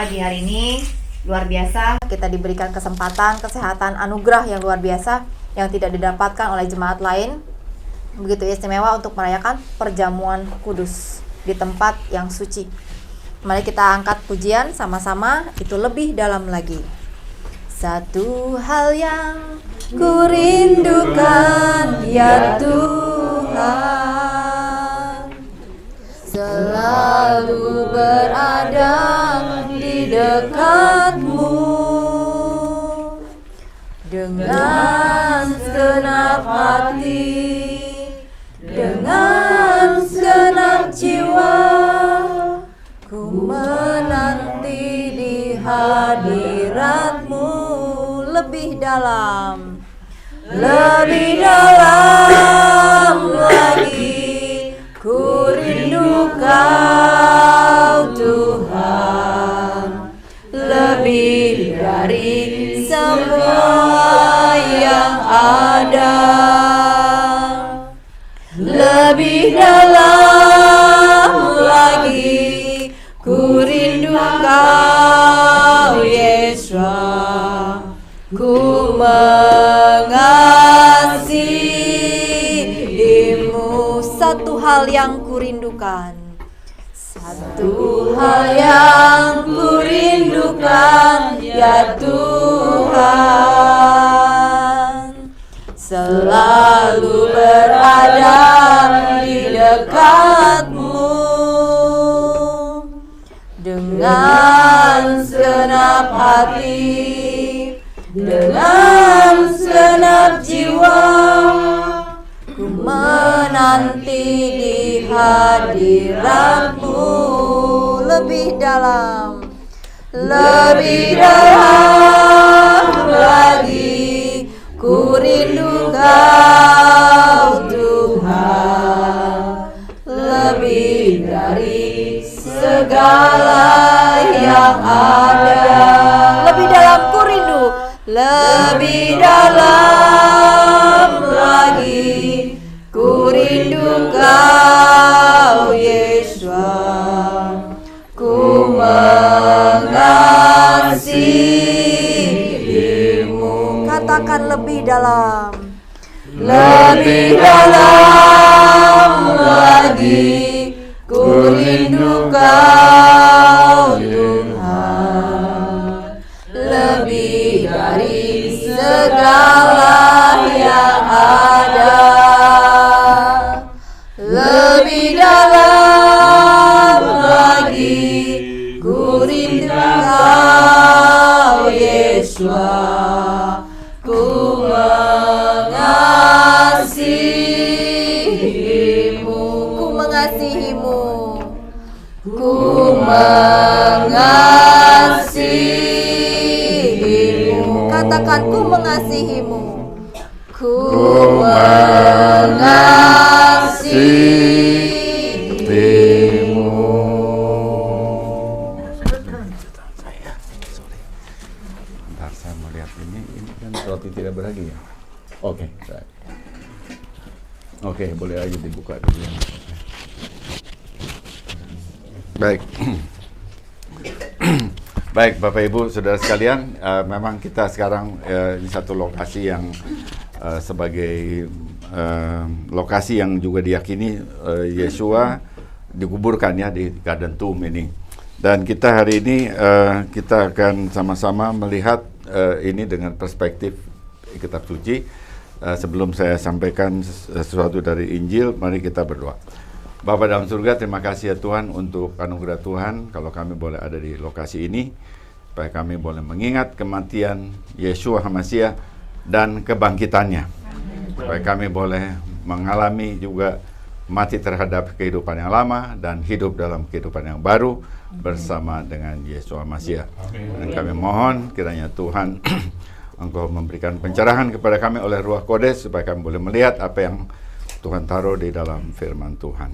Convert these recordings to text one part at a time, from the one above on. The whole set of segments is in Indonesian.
pagi hari ini luar biasa. Kita diberikan kesempatan, kesehatan, anugerah yang luar biasa yang tidak didapatkan oleh jemaat lain. Begitu istimewa untuk merayakan perjamuan kudus di tempat yang suci. Mari kita angkat pujian sama-sama, itu lebih dalam lagi. Satu hal yang ku rindukan ya Tuhan, selalu berada di dekatmu, dengan segenap hati, dengan segenap jiwa, ku menanti di hadiratmu. Lebih dalam lagi, ku rindu Kau Tuhan, lebih dari semua yang ada, lebih dalam lagi, ku rindu Kau Yesua. Ku mengasihimu. Satu hal yang kurindukan, satu hal yang kurindukan ya Tuhan, selalu berada di dekatmu, dengan segenap hati, dengan segenap jiwa, ku menanti di hadiratmu. Lebih dalam lagi, ku rindu Kau Tuhan, lebih dari segala yang ada. Lebih dalam ku rindu, lebih dalam lagi, ku rindu Kau Yesua. Ku mengasihimu. Katakan lebih dalam lagi, ku rindu Kau Tuhan, lebih dari segala yang ada, lebih dalam lagi, ku rindu Kau Yesua. Ku mengasihimu, ku mengasihimu, ku mengasihimu. Katakan ku mengasihimu, ku mengasihimu. Bentar, saya mau lihat ini kan roti tidak beragi ya. Oke, oke, boleh aja dibuka dulu. Baik. Baik, Bapak Ibu, Saudara sekalian, memang kita sekarang di satu lokasi yang sebagai lokasi yang juga diyakini Yesua dikuburkan ya di Garden Tomb ini. Dan kita hari ini kita akan sama-sama melihat ini dengan perspektif kitab suci. Sebelum saya sampaikan sesuatu dari Injil, mari kita berdoa. Bapa dalam surga, terima kasih ya Tuhan untuk anugerah Tuhan kalau kami boleh ada di lokasi ini, supaya kami boleh mengingat kematian Yesua HaMasyiah dan kebangkitannya, supaya kami boleh mengalami juga mati terhadap kehidupan yang lama dan hidup dalam kehidupan yang baru bersama dengan Yesua HaMasyiah. Dan kami mohon kiranya Tuhan Engkau memberikan pencerahan kepada kami oleh Ruh Kudus supaya kami boleh melihat apa yang Tuhan taruh di dalam firman Tuhan.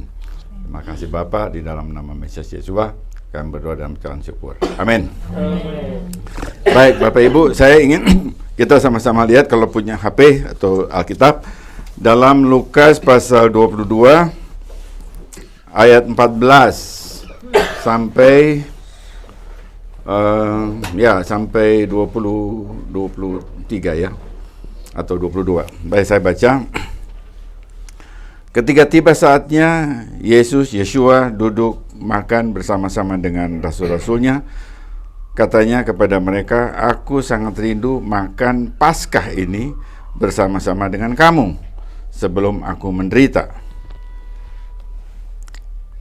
Terima kasih Bapa, di dalam nama Mesias Yesua kami berdoa dan mengucapkan syukur. Amin. Baik Bapak Ibu, saya ingin kita sama-sama lihat kalau punya HP atau Alkitab dalam Lukas pasal 22 ayat 14 sampai Ya, sampai 23 ya, atau 22. Baik, saya baca. Ketika tiba saatnya, Yeshua duduk makan bersama-sama dengan rasul-rasulnya. Katanya kepada mereka, "Aku sangat rindu makan Paskah ini bersama-sama dengan kamu sebelum aku menderita.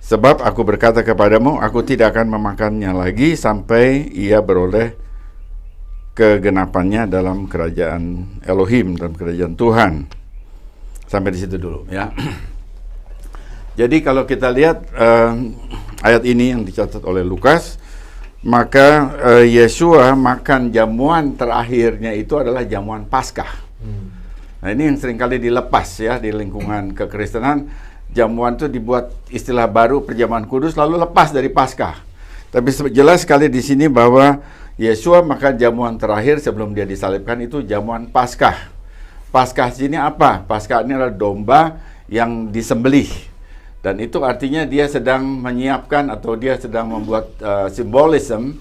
Sebab aku berkata kepadamu, aku tidak akan memakannya lagi sampai ia beroleh kegenapannya dalam kerajaan Elohim, dalam kerajaan Tuhan." Sampai di situ dulu ya. Jadi kalau kita lihat ayat ini yang dicatat oleh Lukas, maka Yeshua makan jamuan terakhirnya itu adalah jamuan Paskah. Nah, ini yang seringkali dilepas ya di lingkungan kekristenan. Jamuan itu dibuat istilah baru perjamuan kudus lalu lepas dari Paskah. Tapi jelas sekali di sini bahwa Yeshua makan jamuan terakhir sebelum dia disalibkan itu jamuan Paskah. Paskah sini apa? Paskah ini adalah domba yang disembelih. Dan itu artinya dia sedang menyiapkan atau dia sedang membuat simbolisme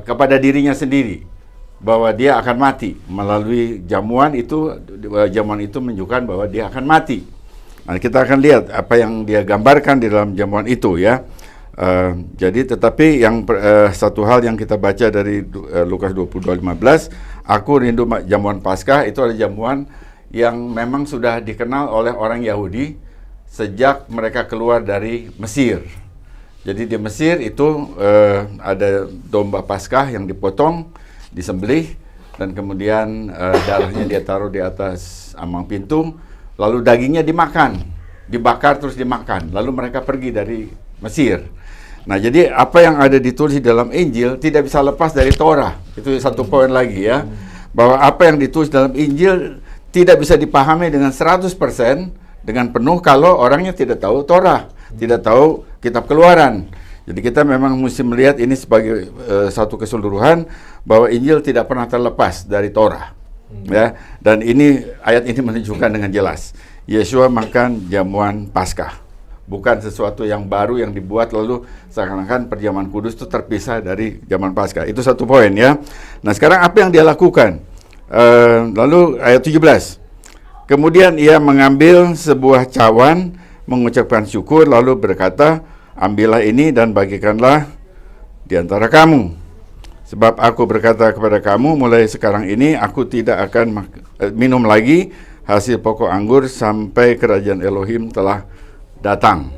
kepada dirinya sendiri bahwa dia akan mati melalui jamuan itu. Jamuan itu menunjukkan bahwa dia akan mati. Nah, kita akan lihat apa yang dia gambarkan di dalam jamuan itu ya. Jadi tetapi yang satu hal yang kita baca dari Lukas 22:15, aku rindu jamuan Paskah, itu adalah jamuan yang memang sudah dikenal oleh orang Yahudi sejak mereka keluar dari Mesir. Jadi di Mesir itu ada domba Paskah yang dipotong, disembelih, dan kemudian darahnya dia taruh di atas ambang pintu. Lalu dagingnya dimakan, dibakar terus dimakan. Lalu mereka pergi dari Mesir. Nah, jadi apa yang ada ditulis di dalam Injil tidak bisa lepas dari Torah. Itu satu poin lagi ya. Bahwa apa yang ditulis dalam Injil tidak bisa dipahami dengan 100% dengan penuh kalau orangnya tidak tahu Torah, tidak tahu kitab Keluaran. Jadi kita memang mesti melihat ini sebagai satu keseluruhan bahwa Injil tidak pernah terlepas dari Torah. Ya, dan ini ayat ini menunjukkan dengan jelas Yeshua makan jamuan Paskah, bukan sesuatu yang baru yang dibuat lalu seakan-akan perjamuan kudus itu terpisah dari jamuan Paskah. Itu satu poin ya. Nah, sekarang apa yang dia lakukan? Lalu ayat 17, kemudian ia mengambil sebuah cawan, mengucapkan syukur, lalu berkata, ambillah ini dan bagikanlah di antara kamu. Sebab aku berkata kepada kamu, mulai sekarang ini aku tidak akan minum lagi hasil pokok anggur sampai kerajaan Elohim telah datang.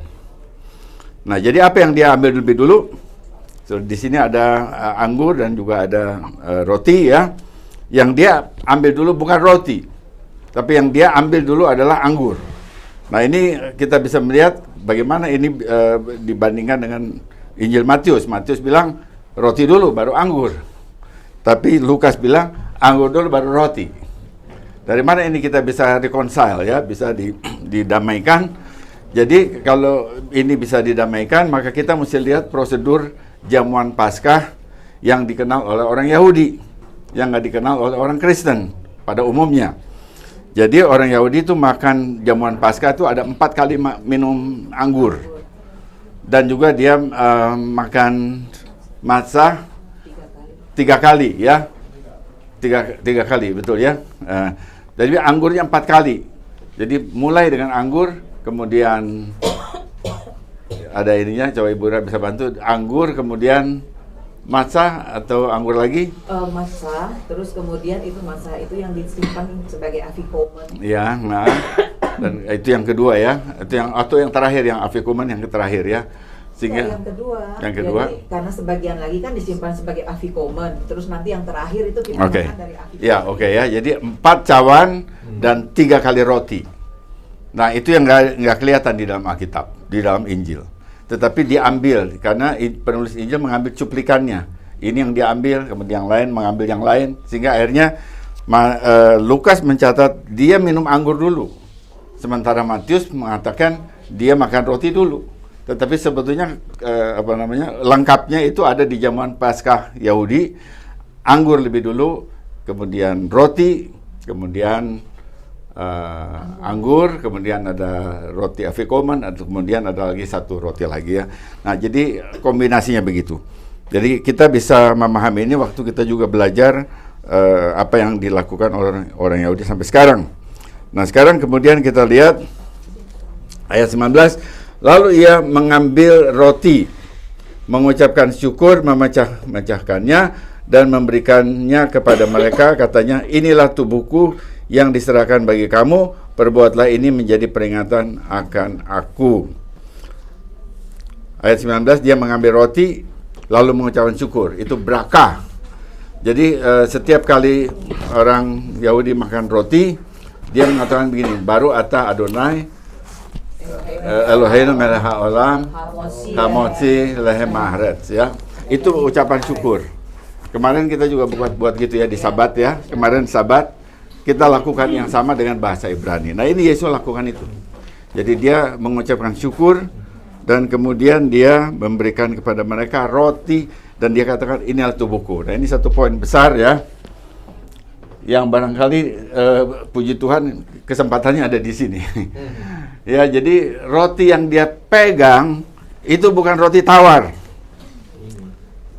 Nah, jadi apa yang dia ambil lebih dulu? So, di sini ada anggur dan juga ada roti ya. Yang dia ambil dulu bukan roti, tapi yang dia ambil dulu adalah anggur. Nah, ini kita bisa melihat bagaimana ini dibandingkan dengan Injil Matius. Matius bilang roti dulu baru anggur. Tapi Lukas bilang anggur dulu baru roti. Dari mana ini kita bisa reconcile ya, bisa didamaikan. Jadi kalau ini bisa didamaikan, maka kita mesti lihat prosedur jamuan Paskah yang dikenal oleh orang Yahudi, yang nggak dikenal oleh orang Kristen pada umumnya. Jadi orang Yahudi itu makan jamuan Paskah itu ada 4 kali minum anggur. Dan juga dia makan matzah 3 kali ya, tiga kali betul ya. Jadi anggurnya 4 kali. Jadi mulai dengan anggur, kemudian ada ininya, coba Ibu Ra bisa bantu. Anggur, kemudian matzah atau anggur lagi? Matzah, terus kemudian itu matzah itu yang disimpan sebagai afikomen. Ya, nah, dan itu yang kedua ya, itu yang atau yang terakhir, yang afikomen yang terakhir ya. Sehingga yang kedua, jadi karena sebagian lagi kan disimpan sebagai afikomen, terus nanti yang terakhir itu kita makan dari afikomen. Ya, ya. Jadi 4 cawan dan 3 kali roti. Nah, itu yang nggak kelihatan di dalam Alkitab, di dalam Injil. Tetapi diambil karena penulis Injil mengambil cuplikannya. Ini yang diambil, kemudian yang lain mengambil yang lain, sehingga akhirnya Lukas mencatat dia minum anggur dulu, sementara Matius mengatakan dia makan roti dulu. Tetapi sebetulnya lengkapnya itu ada di jamuan Paskah Yahudi, anggur lebih dulu, kemudian roti, kemudian anggur, kemudian ada roti afikomen, kemudian ada lagi satu roti lagi ya. Nah, jadi kombinasinya begitu. Jadi kita bisa memahami ini waktu kita juga belajar apa yang dilakukan oleh orang Yahudi sampai sekarang. Nah sekarang kemudian kita lihat ayat 19, lalu ia mengambil roti, mengucapkan syukur, memecah-mecahkannya dan memberikannya kepada mereka, katanya, inilah tubuhku yang diserahkan bagi kamu, perbuatlah ini menjadi peringatan akan aku. Ayat 19, dia mengambil roti lalu mengucapkan syukur, itu berakah. Jadi setiap kali orang Yahudi makan roti, dia mengatakan begini, baru ata Adonai Eloheinu melech haolam hamotzi lehem haaretz, ya. Itu ucapan syukur. Kemarin kita juga buat gitu ya di Sabat ya. Kemarin Sabat kita lakukan yang sama dengan bahasa Ibrani. Nah, ini Yesus lakukan itu. Jadi dia mengucapkan syukur dan kemudian dia memberikan kepada mereka roti dan dia katakan inilah tubuhku. Nah, ini satu poin besar ya. Yang barangkali puji Tuhan kesempatannya ada di sini. Ya, jadi roti yang dia pegang itu bukan roti tawar.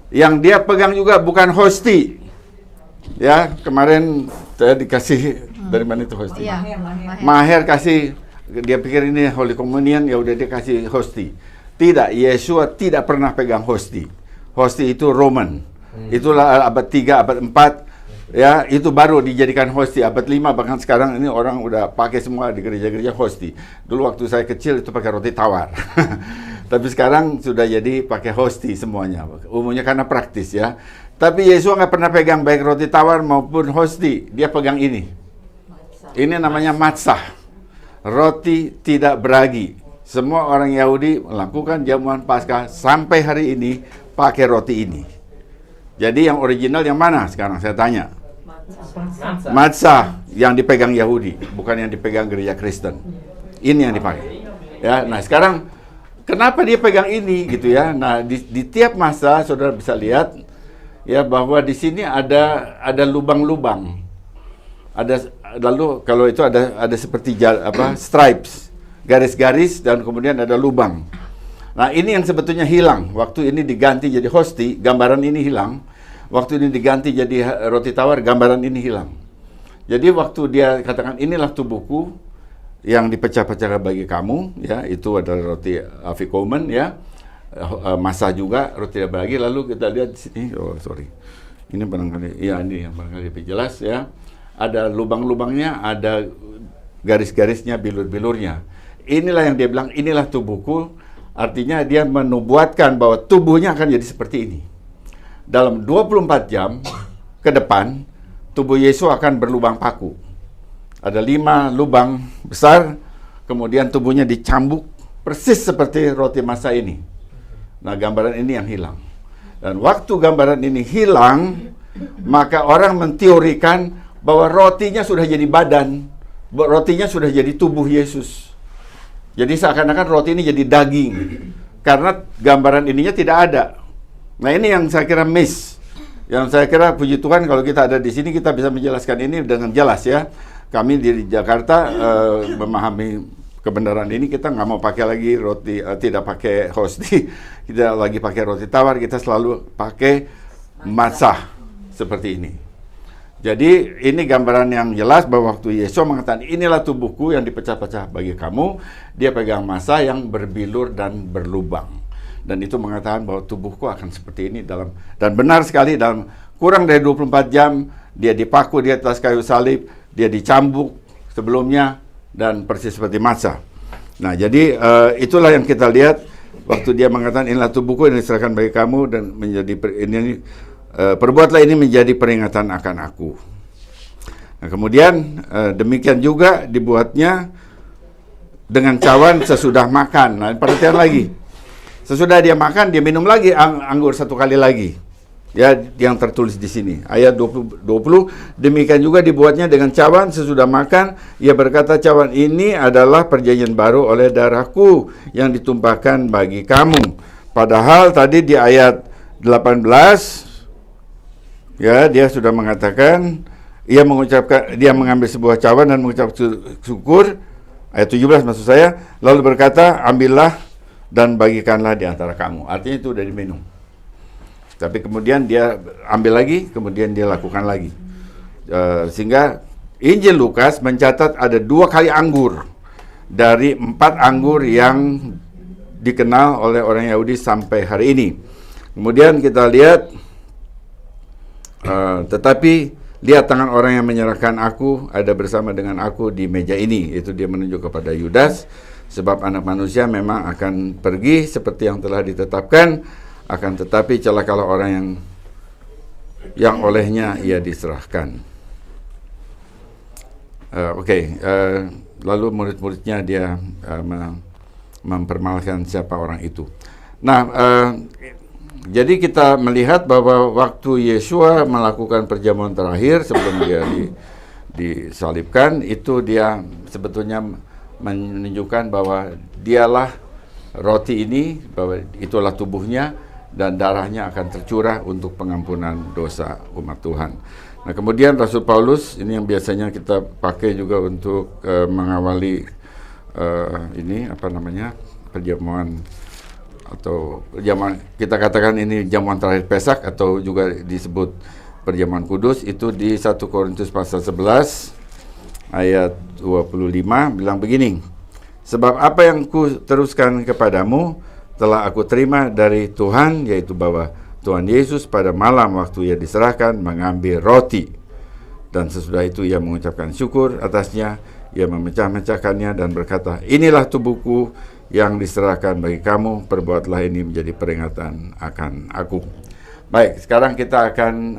Yang dia pegang juga bukan hosti. Ya, kemarin saya dikasih dari mana itu hosti? Iya, Maher kasih, dia pikir ini Holy Communion, ya udah dia kasih hosti. Tidak, Yesua tidak pernah pegang hosti. Hosti itu Roman. Itulah abad 3, abad 4. Ya, itu baru dijadikan hosti. Abad 5 bahkan sekarang ini orang udah pakai semua di gereja-gereja hosti. Dulu waktu saya kecil itu pakai roti tawar. Tapi sekarang sudah jadi pakai hosti semuanya. Umumnya karena praktis ya. Tapi Yesus nggak pernah pegang baik roti tawar maupun hosti. Dia pegang ini. Ini namanya matzah. Roti tidak beragi. Semua orang Yahudi melakukan jamuan Paskah sampai hari ini pakai roti ini. Jadi yang original yang mana sekarang saya tanya? Matzah yang dipegang Yahudi, bukan yang dipegang gereja Kristen. Ini yang dipakai. Ya, nah sekarang kenapa dia pegang ini gitu ya? Nah di tiap masa saudara bisa lihat ya bahwa di sini ada lubang-lubang. Lalu kalau itu ada seperti stripes, garis-garis dan kemudian ada lubang. Nah ini yang sebetulnya hilang. Waktu ini diganti jadi hosti, gambaran ini hilang. Waktu ini diganti jadi roti tawar, gambaran ini hilang. Jadi waktu dia katakan inilah tubuhku yang dipecah-pecah bagi kamu, ya itu adalah roti afikomen, ya masa juga roti tidak beragi. Lalu kita lihat di sini, ini barangkali, ya ini yang barangkali lebih jelas ya. Ada lubang-lubangnya, ada garis-garisnya, bilur-bilurnya. Inilah yang dia bilang, inilah tubuhku. Artinya dia menubuatkan bahwa tubuhnya akan jadi seperti ini. Dalam 24 jam ke depan, tubuh Yesus akan berlubang paku. Ada 5 lubang besar, kemudian tubuhnya dicambuk persis seperti roti masa ini. Nah, gambaran ini yang hilang. Dan waktu gambaran ini hilang, maka orang menteorikan bahwa rotinya sudah jadi badan, rotinya sudah jadi tubuh Yesus. Jadi seakan-akan roti ini jadi daging, karena gambaran ininya tidak ada. Nah ini yang saya kira miss. Yang saya kira puji Tuhan kalau kita ada di sini kita bisa menjelaskan ini dengan jelas ya. Kami di Jakarta memahami kebenaran ini, kita nggak mau pakai lagi roti, tidak pakai hosti, kita lagi pakai roti tawar, kita selalu pakai matzah seperti ini. Jadi ini gambaran yang jelas bahwa waktu Yesus mengatakan inilah tubuhku yang dipecah-pecah bagi kamu, dia pegang masa yang berbilur dan berlubang. Dan itu mengatakan bahwa tubuhku akan seperti ini dan benar sekali dalam kurang dari 24 jam dia dipaku di atas kayu salib, dia dicambuk sebelumnya dan persis seperti matzah. Nah, jadi itulah yang kita lihat waktu dia mengatakan inilah tubuhku yang diserahkan bagi kamu dan menjadi perbuatlah ini menjadi peringatan akan aku. Nah, kemudian demikian juga dibuatnya dengan cawan sesudah makan. Nah, perhatian lagi. Sesudah dia makan, dia minum lagi anggur satu kali lagi. Ya, yang tertulis di sini. Ayat 20, demikian juga dibuatnya dengan cawan sesudah makan. Ia berkata, cawan ini adalah perjanjian baru oleh darahku yang ditumpahkan bagi kamu. Padahal tadi di ayat 18, ya, dia sudah mengatakan, dia mengambil sebuah cawan dan mengucap syukur. Ayat 17 maksud saya. Lalu berkata, ambillah dan bagikanlah di antara kamu. Artinya itu udah diminum. Tapi kemudian dia ambil lagi, kemudian dia lakukan lagi. Sehingga Injil Lukas mencatat ada 2 kali anggur dari 4 anggur yang dikenal oleh orang Yahudi sampai hari ini. Kemudian kita lihat, tetapi lihat tangan orang yang menyerahkan aku ada bersama dengan aku di meja ini. Itu dia menunjuk kepada Yudas, sebab anak manusia memang akan pergi seperti yang telah ditetapkan, akan tetapi celakalah orang yang olehnya ia diserahkan. Lalu murid-muridnya dia mempermalukan siapa orang itu. Nah, jadi kita melihat bahwa waktu Yesua melakukan perjamuan terakhir sebelum dia disalibkan, itu dia sebetulnya menunjukkan bahwa dialah roti ini, bahwa itulah tubuhnya dan darahnya akan tercurah untuk pengampunan dosa umat Tuhan. Nah, kemudian Rasul Paulus, ini yang biasanya kita pakai juga untuk mengawali perjamuan, atau perjamuan, kita katakan ini jamuan terakhir Pesak atau juga disebut perjamuan kudus. Itu di 1 Korintus pasal 11 ayat 25 bilang begini, sebab apa yang ku teruskan kepadamu telah aku terima dari Tuhan, yaitu bahwa Tuhan Yesus pada malam waktu ia diserahkan mengambil roti, dan sesudah itu ia mengucapkan syukur atasnya, ia memecah-mecahkannya dan berkata, inilah tubuhku yang diserahkan bagi kamu, perbuatlah ini menjadi peringatan akan aku. Baik, sekarang kita akan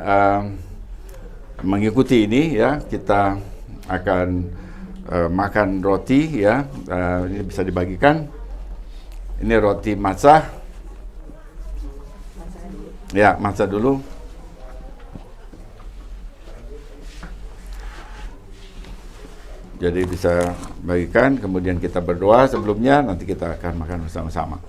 mengikuti ini ya, kita akan makan roti ya, ini bisa dibagikan. Ini roti matzah. Ya, matzah dulu. Jadi bisa bagikan, kemudian kita berdoa sebelumnya, nanti kita akan makan bersama-sama.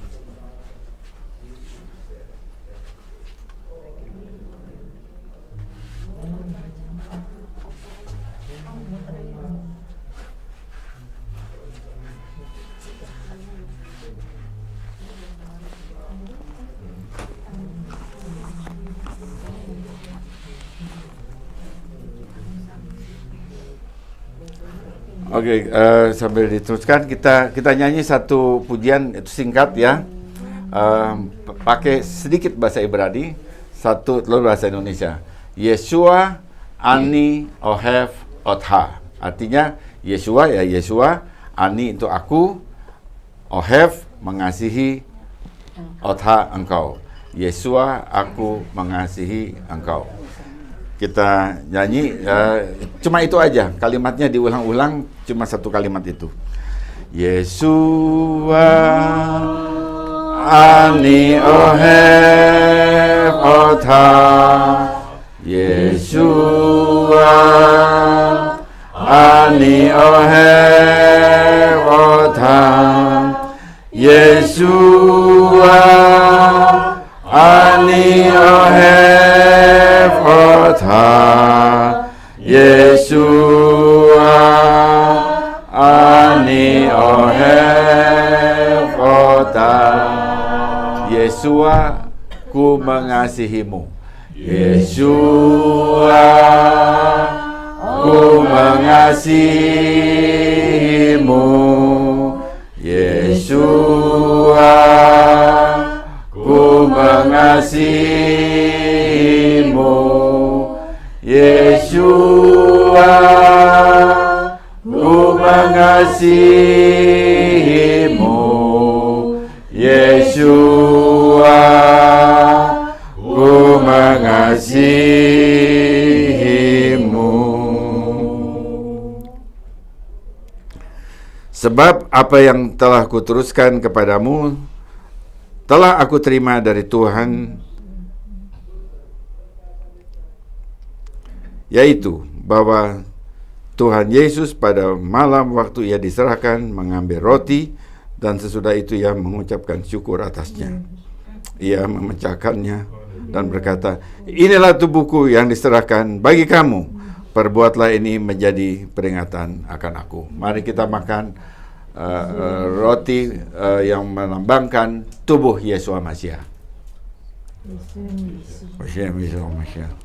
Oke, sambil diteruskan kita nyanyi satu pujian itu singkat ya, pakai sedikit bahasa Ibrani, satu telur bahasa Indonesia. Yeshua ani ohev otha, artinya Yeshua ya Yeshua, ani itu aku, ohev mengasihi, otha engkau. Yeshua aku mengasihi engkau. Kita nyanyi, cuma itu aja, kalimatnya diulang-ulang, cuma satu kalimat itu. Yeshua ani ohev otha, Yeshua ani ohev otha, Yeshua ani ohev otha, Yeshua ani ohev otha. Yeshua ku mengasihimu, Yeshua ku mengasihimu, Yeshua ku mengasihimu, Yeshua ku mengasihimu, Yeshua ku mengasihimu. Sebab apa yang telah kuteruskan kepadamu telah aku terima dari Tuhan, yaitu bahwa Tuhan Yesus pada malam waktu ia diserahkan mengambil roti, dan sesudah itu ia mengucapkan syukur atasnya. Ia memecahkannya dan berkata, inilah tubuhku yang diserahkan bagi kamu, perbuatlah ini menjadi peringatan akan aku. Mari kita makan roti yang melambangkan tubuh Yeshua Masiah. Hashem Yeshua Mashiach.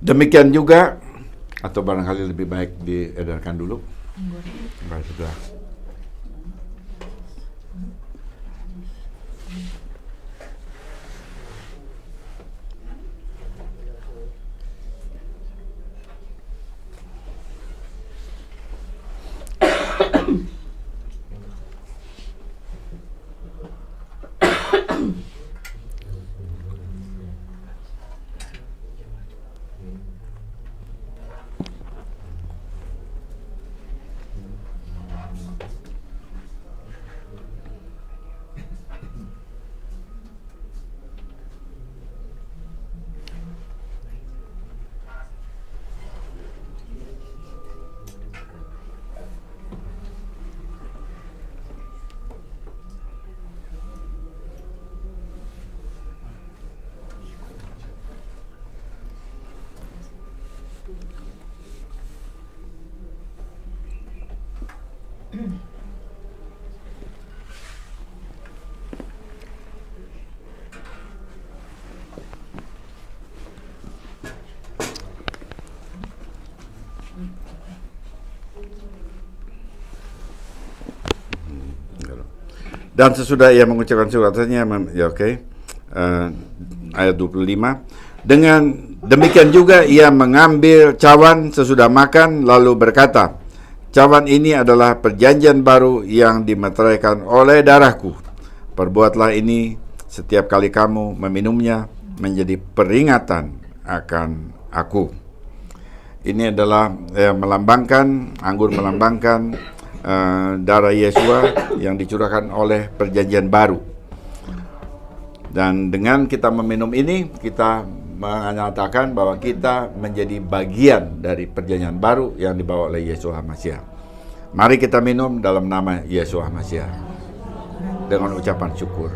Demikian juga, atau barangkali lebih baik diedarkan dulu. Baik, sudah. Dan sesudah ia mengucapkan suratnya, ya oke, ayat 25. Dengan demikian juga ia mengambil cawan sesudah makan, lalu berkata, cawan ini adalah perjanjian baru yang dimeteraikan oleh darahku. Perbuatlah ini setiap kali kamu meminumnya menjadi peringatan akan aku. Ini adalah melambangkan, anggur melambangkan darah Yesua yang dicurahkan oleh perjanjian baru. Dan dengan kita meminum ini, kita menyatakan bahwa kita menjadi bagian dari perjanjian baru yang dibawa oleh Yesua Mashiach. Mari kita minum dalam nama Yesua Mashiach dengan ucapan syukur.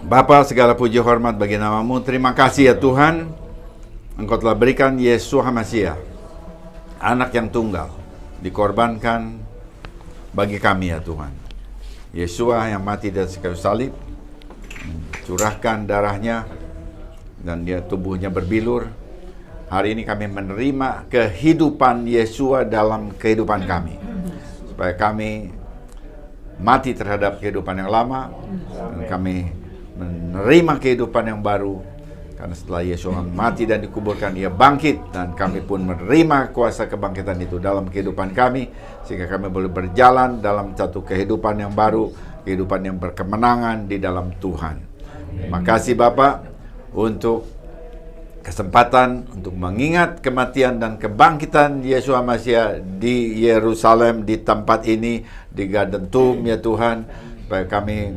Bapa, segala puji hormat bagi nama-Mu. Terima kasih ya Tuhan, Engkau telah berikan Yesua Mashiach, anak yang tunggal, dikorbankan bagi kami ya Tuhan. Yesua yang mati di atas kayu salib, curahkan darahnya, dan dia tubuhnya berbilur. Hari ini kami menerima kehidupan Yesua dalam kehidupan kami, supaya kami mati terhadap kehidupan yang lama, dan kami menerima kehidupan yang baru. Karena setelah Yesua mati dan dikuburkan, ia bangkit, dan kami pun menerima kuasa kebangkitan itu dalam kehidupan kami, sehingga kami boleh berjalan dalam satu kehidupan yang baru, kehidupan yang berkemenangan di dalam Tuhan. Terima kasih Bapak untuk kesempatan untuk mengingat kematian dan kebangkitan Yesua Mashiach di Yerusalem, di tempat ini, di Garden Tomb ya Tuhan, supaya kami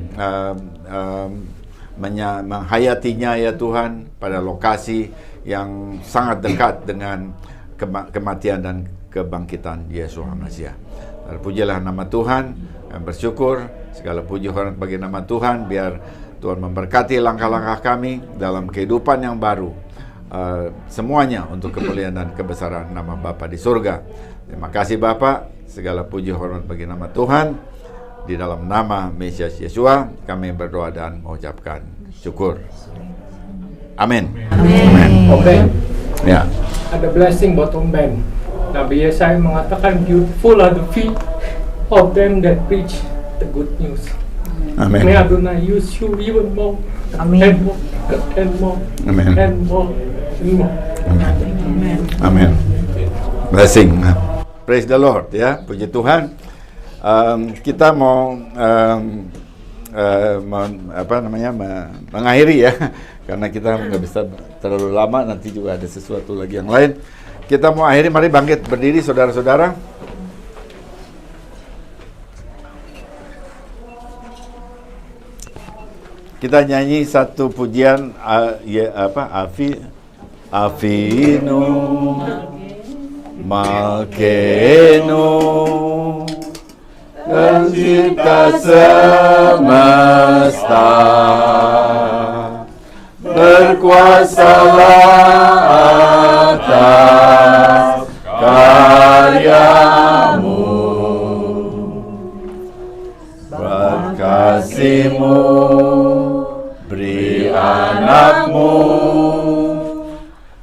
menghayatinya ya Tuhan pada lokasi yang sangat dekat dengan kematian dan kebangkitan Yesua Mashiach. Terpujilah nama Tuhan, kami bersyukur, segala puji hormat bagi nama Tuhan. Biar Tuhan memberkati langkah-langkah kami dalam kehidupan yang baru, semuanya untuk kemuliaan dan kebesaran nama Bapa di surga. Terima kasih Bapa, segala puji hormat bagi nama Tuhan. Di dalam nama Mesias Yesua kami berdoa dan mengucapkan syukur. Amin. Amin. Om Ben, Ya. ada blessing buat Om Ben. Nabi Yesaya mengatakan, beautiful are the feet of them that preach the good news. Amin. May Adonai use you even more, Amin. and more, and more, Amin. and more, and more. Amin. Amin. Blessing. Praise the Lord ya. Puji Tuhan. Kita mau mengakhiri ya, karena kita nggak bisa terlalu lama, nanti juga ada sesuatu lagi yang lain. Kita mau akhiri, mari bangkit berdiri saudara-saudara. kita nyanyi satu pujian Avinu Malkeinu Pencipta semesta, berkuasalah atas karyamu, kasih-Mu beri anakmu,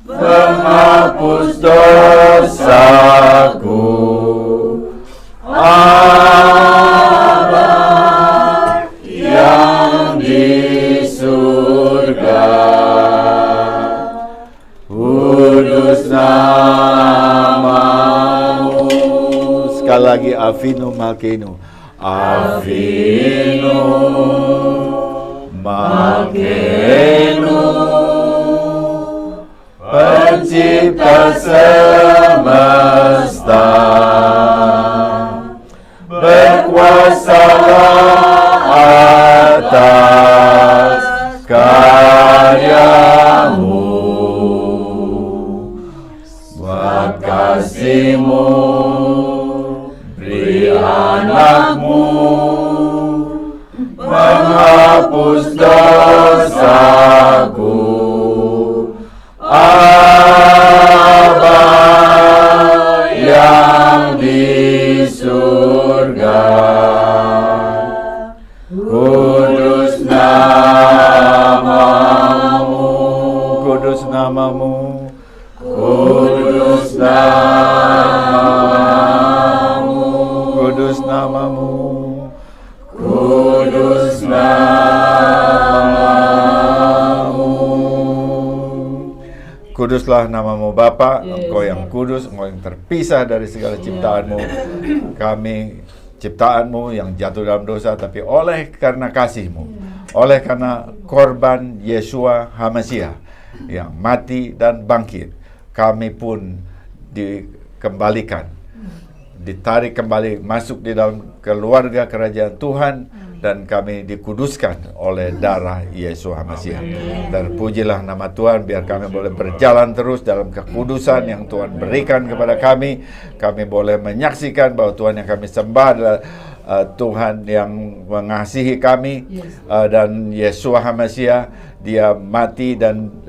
penghapus dosaku. Aba yang di surga, kudus nama-Mu. Sekali lagi, Avinu Malkeinu. Avinu Malkeinu, pencipta semesta, berkuasalah atas karyamu, buat kasih-Mu beri anakmu, menghapus dosaku. Aba yang di surga, kudus nama-Mu, kudus nama-Mu, kudus nama-Mu, kudus nama-Mu, kudus nama-Mu. Kuduslah nama-Mu Bapa, Engkau yang kudus, Engkau yang terpisah dari segala ciptaan-Mu. Kami ciptaan-Mu yang jatuh dalam dosa, tapi oleh karena kasih-Mu, oleh karena korban Yeshua HaMashiach yang mati dan bangkit, kami pun dikembalikan, ditarik kembali masuk di dalam keluarga kerajaan Tuhan, dan kami dikuduskan oleh darah Yesus HaMashiach. Terpujilah nama Tuhan, biar kami boleh berjalan terus dalam kekudusan yang Tuhan berikan kepada kami. Kami boleh menyaksikan bahwa Tuhan yang kami sembah adalah Tuhan yang mengasihi kami, dan Yesus HaMashiach Dia mati dan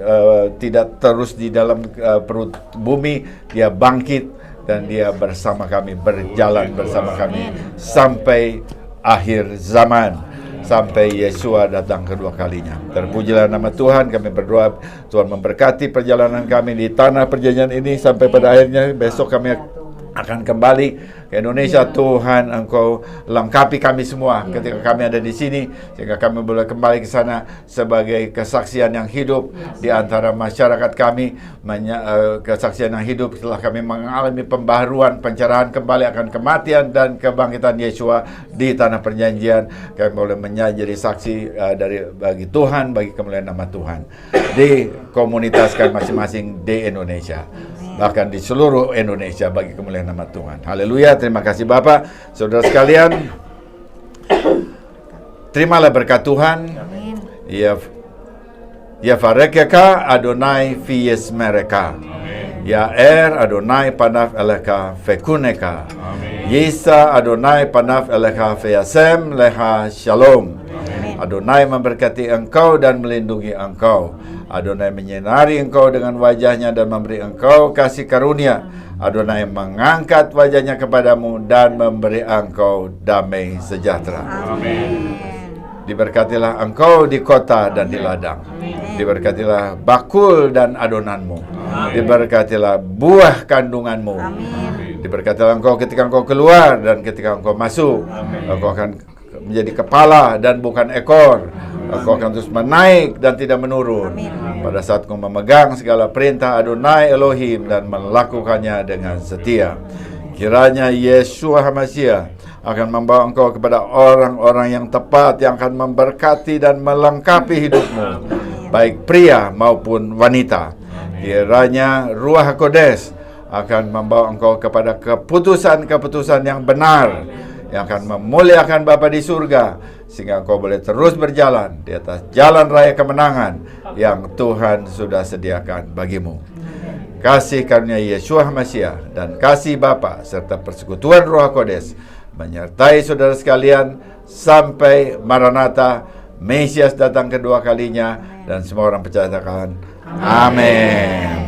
tidak terus di dalam perut bumi, Dia bangkit dan Dia bersama kami, berjalan bersama kami sampai akhir zaman, sampai Yeshua datang kedua kalinya. Terpujilah nama Tuhan. Kami berdoa Tuhan memberkati perjalanan kami di tanah perjanjian ini sampai pada akhirnya. Besok kami akan kembali ke Indonesia. Tuhan, Engkau lengkapi kami semua ketika kami ada di sini, sehingga kami boleh kembali ke sana sebagai kesaksian yang hidup di antara masyarakat kami, kesaksian yang hidup setelah kami mengalami pembaharuan, pencerahan kembali akan kematian dan kebangkitan Yeshua di tanah perjanjian. Kami boleh menjadi saksi bagi Tuhan, bagi kemuliaan nama Tuhan di komunitas kami masing-masing di Indonesia, bahkan di seluruh Indonesia, bagi kemuliaan nama Tuhan. Haleluya. Terima kasih Bapak. Saudara sekalian, terimalah berkat Tuhan. Amin. Yafarekeka Adonai fi yismereka. Yaer Adonai panaf eleka fekuneka. Yisa Adonai panaf eleka feyasem leha shalom. Adonai memberkati engkau dan melindungi engkau. Adonai menyinari engkau dengan wajahnya dan memberi engkau kasih karunia. Adonai mengangkat wajahnya kepadamu dan memberi engkau damai sejahtera. Amin. Diberkatilah engkau di kota dan di ladang. Diberkatilah bakul dan adonanmu. Diberkatilah buah kandunganmu. Diberkatilah engkau ketika engkau keluar dan ketika engkau masuk. Engkau akan menjadi kepala dan bukan ekor. Engkau akan terus menaik dan tidak menurun. Pada saat kau memegang segala perintah Adonai Elohim dan melakukannya dengan setia. Kiranya Yeshua HaMashiach akan membawa engkau kepada orang-orang yang tepat, yang akan memberkati dan melengkapi hidupmu, baik pria maupun wanita. Kiranya Ruach HaKodesh akan membawa engkau kepada keputusan-keputusan yang benar, yang akan memuliakan Bapa di surga, sehingga engkau boleh terus berjalan di atas jalan raya kemenangan yang Tuhan sudah sediakan bagimu. Kasih karunia Yeshua Masiah dan kasih Bapa serta persekutuan Roh Kudus menyertai saudara sekalian sampai Maranatha, Mesias datang kedua kalinya, dan semua orang percaya katakan amin.